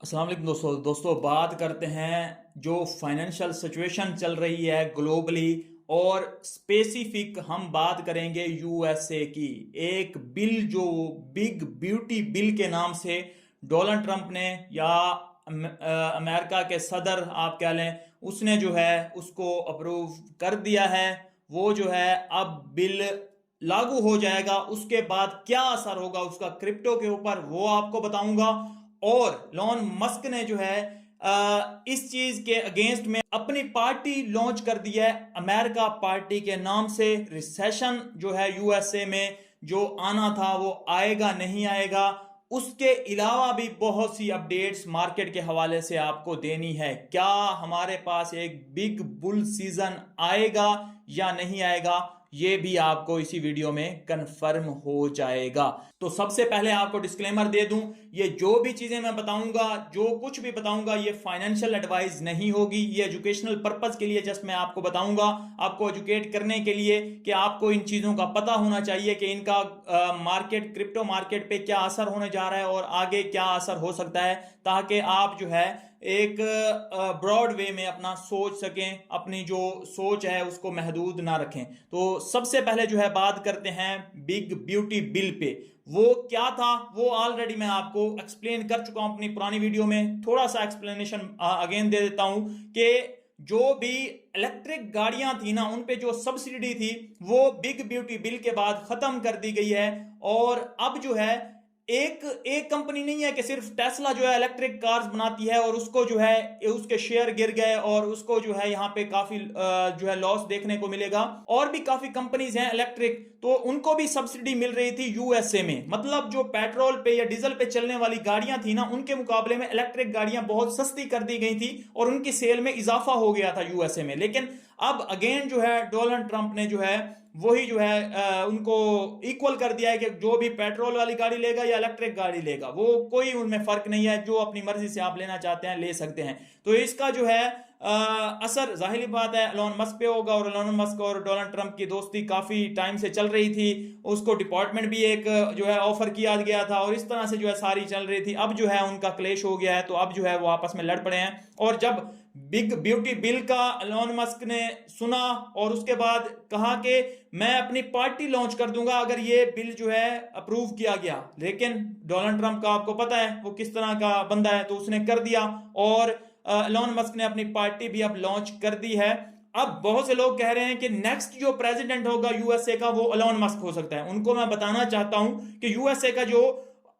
अस्सलाम वालेकुम दोस्तों बात करते हैं जो फाइनेंशियल सिचुएशन चल रही है ग्लोबली और स्पेसिफिक हम बात करेंगे यूएसए की। एक बिल जो बिग ब्यूटी बिल के नाम से डोनाल्ड ट्रंप ने या अमेरिका के सदर आप कह लें, उसने जो है उसको अप्रूव कर दिया है। वो जो है अब बिल लागू हो जाएगा। उसके बाद क्या असर होगा उसका क्रिप्टो के ऊपर वो आपको बताऊंगा। और लॉन मस्क ने जो है इस चीज के अगेंस्ट में अपनी पार्टी लॉन्च कर दी है, अमेरिका पार्टी के नाम से। रिसेशन जो है यूएसए में जो आना था वो आएगा नहीं आएगा, उसके अलावा भी बहुत सी अपडेट्स मार्केट के हवाले से आपको देनी है। क्या हमारे पास एक बिग बुल सीजन आएगा या नहीं आएगा, ये भी आपको इसी वीडियो में कंफर्म हो जाएगा। तो सबसे पहले आपको डिस्क्लेमर दे दूं, ये जो भी चीजें मैं बताऊंगा, जो कुछ भी बताऊंगा, ये फाइनेंशियल एडवाइस नहीं होगी। ये एजुकेशनल पर्पस के लिए जस्ट मैं आपको बताऊंगा, आपको एजुकेट करने के लिए कि आपको इन चीजों का पता होना चाहिए कि इनका मार्केट, क्रिप्टो मार्केट पे क्या असर होने जा रहा है और आगे क्या असर हो सकता है, ताकि आप जो है एक ब्रॉड वे में अपना सोच सकें, अपनी जो सोच है उसको महदूद ना रखें। तो सबसे पहले जो है बात करते हैं बिग ब्यूटी बिल पे। वो क्या था वो ऑलरेडी मैं आपको एक्सप्लेन कर चुका हूं अपनी पुरानी वीडियो में। थोड़ा सा एक्सप्लेनेशन अगेन दे देता हूं कि जो भी इलेक्ट्रिक गाड़ियां थी ना, उन पे जो सब्सिडी थी वो बिग ब्यूटी बिल के बाद खत्म कर दी गई है। और अब जो है एक एक कंपनी नहीं है कि सिर्फ टेस्ला जो है इलेक्ट्रिक कार्स बनाती है और उसको जो है उसके शेयर गिर गए और उसको जो है यहाँ पे काफी जो है लॉस देखने को मिलेगा। और भी काफी कंपनीज हैं इलेक्ट्रिक, तो उनको भी सब्सिडी मिल रही थी यूएसए में। मतलब जो पेट्रोल पे या डीजल पे चलने वाली गाड़ियां थी ना, उनके मुकाबले में इलेक्ट्रिक गाड़ियां बहुत सस्ती कर दी गई थी और उनकी सेल में इजाफा हो गया था यूएसए में। लेकिन अब अगेन जो है डोनाल्ड ट्रंप ने जो है वही जो है उनको इक्वल कर दिया है कि जो भी पेट्रोल वाली गाड़ी लेगा या इलेक्ट्रिक गाड़ी लेगा, वो कोई उनमें फर्क नहीं है, जो अपनी मर्जी से आप लेना चाहते हैं ले सकते हैं। तो इसका जो है असर जाहिर बात है एलोन मस्क पे होगा। और एलोन मस्क और डोनाल्ड ट्रंप की दोस्ती काफी टाइम से चल रही थी, उसको डिपार्टमेंट भी एक जो है ऑफर किया गया था और इस तरह से जो है सारी चल रही थी। अब जो है उनका क्लेश हो गया है, तो अब जो है वो आपस में लड़ पड़े हैं। और जब बिग ब्यूटी बिल का एलोन मस्क ने सुना और उसके बाद कहा कि मैं अपनी पार्टी लॉन्च कर दूंगा अगर ये बिल जो है अप्रूव किया गया। लेकिन डोनाल्ड ट्रंप का आपको पता है वो किस तरह का बंदा है, तो उसने कर दिया और एलोन मस्क ने अपनी पार्टी भी अब लॉन्च कर दी है। अब बहुत से लोग कह रहे हैं कि नेक्स्ट जो प्रेसिडेंट होगा यूएसए का वो एलोन मस्क हो सकता है। उनको मैं बताना चाहता हूं कि यूएसए का जो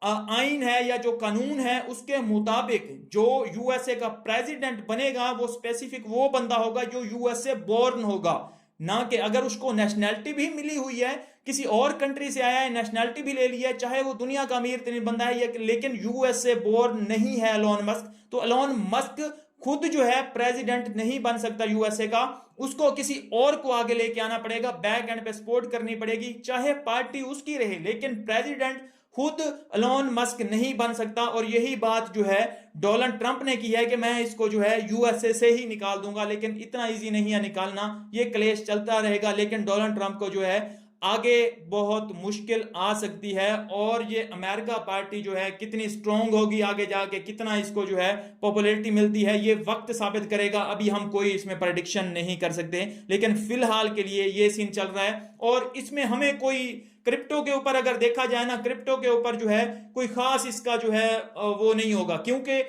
आइन है या जो कानून है उसके मुताबिक जो यूएसए का प्रेसिडेंट बनेगा वो स्पेसिफिक वो बंदा होगा जो यूएसए बोर्न होगा, ना कि अगर उसको नेशनैलिटी भी मिली हुई है, किसी और कंट्री से आया है, नेशनैलिटी भी ले ली है, चाहे वो दुनिया का अमीर तरीन बंदा है, लेकिन यूएसए बोर्न नहीं है एलोन मस्क, तो एलोन मस्क खुद जो है प्रेसिडेंट नहीं बन सकता यूएसए का। उसको किसी और को आगे लेके आना पड़ेगा, बैक एंड पे सपोर्ट करनी पड़ेगी, चाहे पार्टी उसकी रहे, लेकिन प्रेसिडेंट खुद एलोन मस्क नहीं बन सकता। और यही बात जो है डोनाल्ड ट्रंप ने की है कि मैं इसको जो है यूएसए से ही निकाल दूंगा, लेकिन इतना इजी नहीं है निकालना, ये क्लेश चलता रहेगा। लेकिन डोनाल्ड ट्रंप को जो है आगे बहुत मुश्किल आ सकती है और ये अमेरिका पार्टी जो है कितनी स्ट्रांग होगी आगे जाके, कितना इसको जो है पॉपुलैरिटी मिलती है, ये वक्त साबित करेगा। अभी हम कोई इसमें प्रेडिक्शन नहीं कर सकते, लेकिन फिलहाल के लिए ये सीन चल रहा है। और इसमें हमें कोई क्रिप्टो के ऊपर अगर देखा जाए ना, क्रिप्टो के ऊपर जो है कोई खास इसका जो है वो नहीं होगा, क्योंकि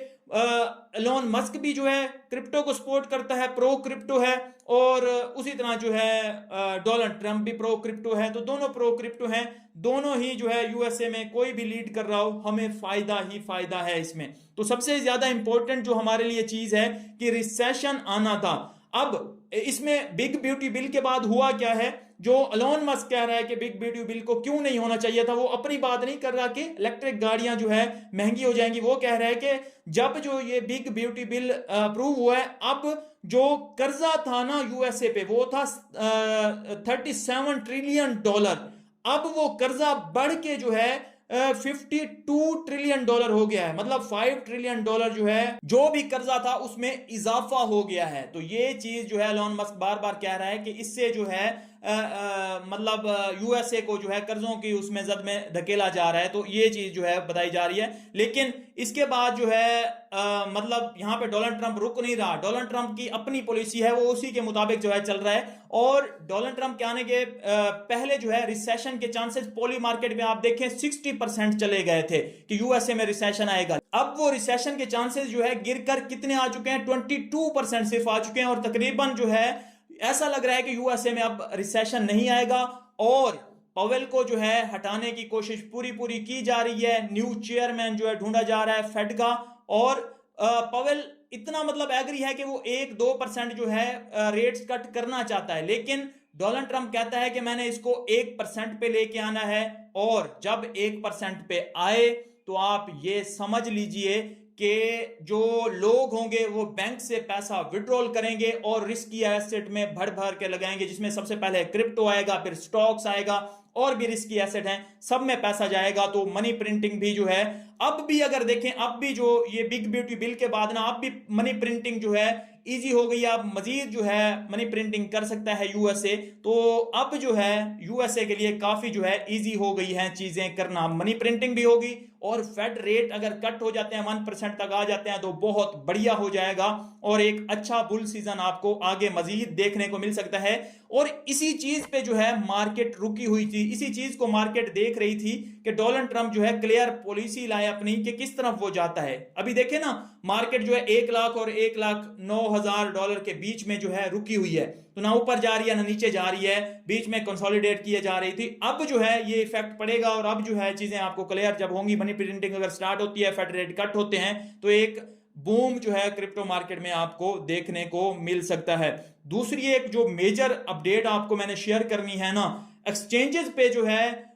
एलोन मस्क भी जो है क्रिप्टो को सपोर्ट करता है, प्रो क्रिप्टो है। और उसी तरह जो है डोनाल्ड ट्रंप भी प्रो क्रिप्टो है, तो दोनों प्रो क्रिप्टो हैं। दोनों ही जो है यूएसए में कोई भी लीड कर रहा हो, हमें फायदा ही फायदा है इसमें। तो सबसे ज्यादा इंपॉर्टेंट जो हमारे लिए चीज है कि रिसेशन आना था। अब इसमें बिग ब्यूटी बिल के बाद हुआ क्या है, जो एलोन मस्क कह रहा है कि बिग ब्यूटी बिल को क्यों नहीं होना चाहिए था, वो अपनी बात नहीं कर रहा कि इलेक्ट्रिक गाड़ियां जो है महंगी हो जाएंगी। वो कह रहा है कि जब जो ये बिग ब्यूटी बिल अप्रूव हुआ है, अब जो कर्जा था ना यूएसए पे वो था 37 ट्रिलियन डॉलर। अब वो कर्जा बढ़ के जो है 52 ट्रिलियन डॉलर हो गया है। मतलब 5 ट्रिलियन डॉलर जो है जो भी कर्जा था उसमें इजाफा हो गया है। तो ये चीज जो है एलोन मस्क बार बार कह रहा है कि इससे जो है मतलब यूएसए को जो है कर्जों की उसमें जद में धकेला जा रहा है, तो ये चीज जो है बताई जा रही है। लेकिन इसके बाद जो है मतलब यहां पे डोनाल्ड ट्रंप रुक नहीं रहा। डोनाल्ड ट्रंप की अपनी पॉलिसी है, वो उसी के मुताबिक जो है चल रहा है। और डोनाल्ड ट्रंप के आने के पहले जो है रिसेशन के चांसेस पॉली मार्केट में आप देखें 60% चले गए थे कि यूएसए में रिसेशन आएगा। अब वो रिसेशन के चांसेस जो है गिरकर कितने आ चुके हैं, 22% सिर्फ आ चुके हैं। और तकरीबन जो है ऐसा लग रहा है कि यूएसए में अब रिसेशन नहीं आएगा। और पवेल को जो है हटाने की कोशिश पूरी पूरी की जा रही है। न्यू चेयरमैन जो है ढूंढा जा रहा है फेड का। और पवेल इतना मतलब एग्री है कि वो 1-2% जो है रेट्स कट करना चाहता है, लेकिन डोनाल्ड ट्रंप कहता है कि मैंने इसको 1% पे लेके आना है। और जब 1% पे आए तो आप ये समझ लीजिए कि जो लोग होंगे वो बैंक से पैसा विड्रॉल करेंगे और रिस्की एसेट में भर भर के लगाएंगे, जिसमें सबसे पहले क्रिप्टो आएगा, फिर स्टॉक्स आएगा, और भी रिस्की एसेट हैं, सब में पैसा जाएगा। तो मनी प्रिंटिंग भी जो है अब भी अगर देखें, अब भी जो ये बिग ब्यूटी बिल के बाद ना अब भी मनी प्रिंटिंग जो है इजी हो गई है। अब मजीद जो है मनी प्रिंटिंग कर सकता है यूएसए। तो अब जो है यूएसए के लिए काफी जो है इजी हो गई है चीजें करना, मनी प्रिंटिंग भी होगी। और फेड रेट अगर कट हो जाते हैं 1% तक आ जाते हैं तो बहुत बढ़िया हो जाएगा और एक अच्छा बुल सीजन आपको आगे मजीद देखने को मिल सकता है। और इसी चीज पे जो है मार्केट रुकी हुई थी, इसी चीज को मार्केट देख रही थी कि डोनाल्ड ट्रंप जो है क्लियर पॉलिसी लाए अपनी कि किस तरफ वो जाता है। अभी देखे ना मार्केट जो है 1 लाख और 1,09,000 के बीच में जो है रुकी हुई है, तो ना ऊपर जा रही है ना नीचे जा रही है, बीच में कंसोलिडेट किए जा रही थी। अब जो है ये इफेक्ट पड़ेगा और अब जो है चीजें आपको क्लियर जब होंगी, मनी प्रिंटिंग अगर स्टार्ट होती है, फेड रेट कट होते हैं, तो एक बूम जो है क्रिप्टो मार्केट में आपको देखने को मिल सकता है। दूसरी एक जो मेजर अपडेट आपको मैंने शेयर करनी है ना, एक्सचेंजेस पे जो है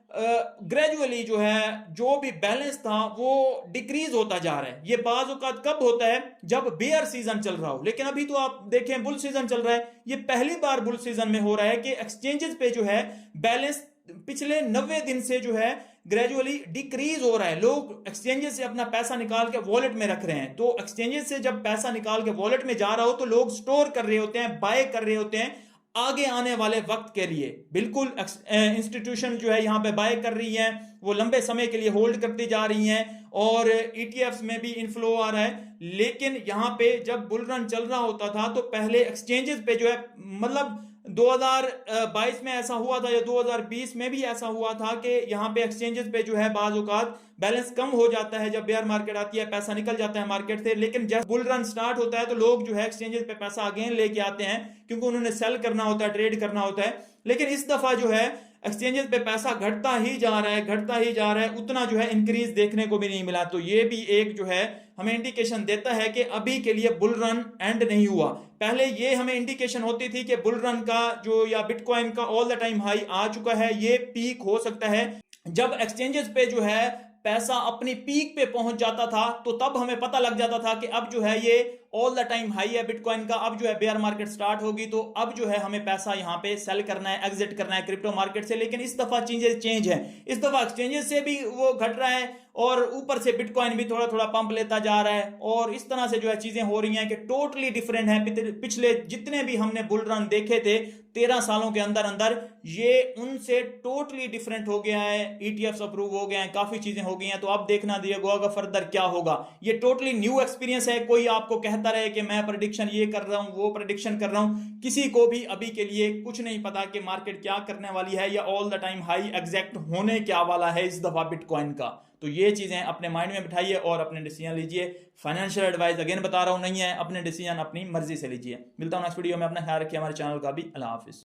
ग्रेजुअली जो है जो भी बैलेंस था वो डिक्रीज होता जा रहा है। ये बाज़ औक़ात कब होता है, जब बेयर सीजन चल रहा हो, लेकिन अभी तो आप देखें बुल सीजन चल रहा है। ये पहली बार बुल सीजन में हो रहा है कि एक्सचेंजेस पे जो है बैलेंस पिछले 90 दिन से जो है ग्रेजुअली डिक्रीज हो रहा है। लोग एक्सचेंजेस से अपना पैसा निकाल के वॉलेट में रख रहे हैं, तो एक्सचेंजेस से जब पैसा निकाल के वॉलेट में जा रहा हो तो लोग स्टोर कर रहे होते हैं, बाय कर रहे होते हैं आगे आने वाले वक्त के लिए। बिल्कुल इंस्टीट्यूशन जो है यहां पे बाय कर रही हैं, वो लंबे समय के लिए होल्ड करती जा रही हैं और ईटीएफ्स में भी इनफ्लो आ रहा है। लेकिन यहां पे जब बुल रन चल रहा होता था तो पहले एक्सचेंजेस पे जो है मतलब 2022 में ऐसा हुआ था या 2020 में भी ऐसा हुआ था कि यहाँ पे एक्सचेंजेस पे जो है बाज़ औक़ात बैलेंस कम हो जाता है, जब बेयर मार्केट आती है पैसा निकल जाता है मार्केट से। लेकिन जब बुल रन स्टार्ट होता है तो लोग जो है एक्सचेंजेस पे पैसा अगेन लेके आते हैं क्योंकि उन्होंने सेल करना होता है, ट्रेड करना होता है। लेकिन इस दफा जो है एक्सचेंजेस पे पैसा घटता ही जा रहा है, घटता ही जा रहा है, उतना जो है इंक्रीज देखने को भी नहीं मिला। तो ये भी एक जो है हमें इंडिकेशन देता है कि अभी के लिए बुल रन एंड नहीं हुआ। पहले ये हमें इंडिकेशन होती थी कि बुल रन का जो या बिटकॉइन का ऑल द टाइम हाई आ चुका है, ये पीक हो सकता है। जब एक्सचेंजेस पे जो है पैसा अपनी पीक पे पहुंच जाता था तो तब हमें पता लग जाता था कि अब जो है ये ऑल द टाइम हाई है बिटकॉइन का, अब जो है बेयर मार्केट स्टार्ट होगी, तो अब जो है हमें पैसा यहां पे सेल करना है, एग्जिट करना है क्रिप्टो मार्केट से। लेकिन इस दफा चीजें चेंज है, इस दफा एक्सचेंजेस से भी वो घट रहा है और ऊपर से बिटकॉइन भी थोड़ा थोड़ा पंप लेता जा रहा है। और इस तरह से जो है चीजें हो रही हैं कि टोटली डिफरेंट है। पिछले जितने भी हमने बुल रन देखे थे 13 सालों के अंदर अंदर, ये उनसे टोटली डिफरेंट हो गया है। ईटीएफ्स अप्रूव हो गए हैं, काफी चीजें हो गई हैं। तो अब देखना दिएगा फर्दर क्या होगा। ये टोटली न्यू एक्सपीरियंस है। कोई आपको कहता रहे कि मैं प्रेडिक्शन ये कर रहा हूं, वो प्रेडिक्शन कर रहा हूं, किसी को भी अभी के लिए कुछ नहीं पता कि मार्केट क्या करने वाली है या all the time high exact होने क्या वाला है इस दफा बिटकॉइन का। तो ये चीजें अपने माइंड में बिठाइए और अपने डिसीजन लीजिए। फाइनेंशियल एडवाइस अगेन बता रहा हूं नहीं है, अपने डिसीजन अपनी मर्जी से लीजिए। मिलता हूं नेक्स्ट वीडियो में, अपना ख्याल रखिए, हमारे चैनल का भी। अल्लाह हाफिज।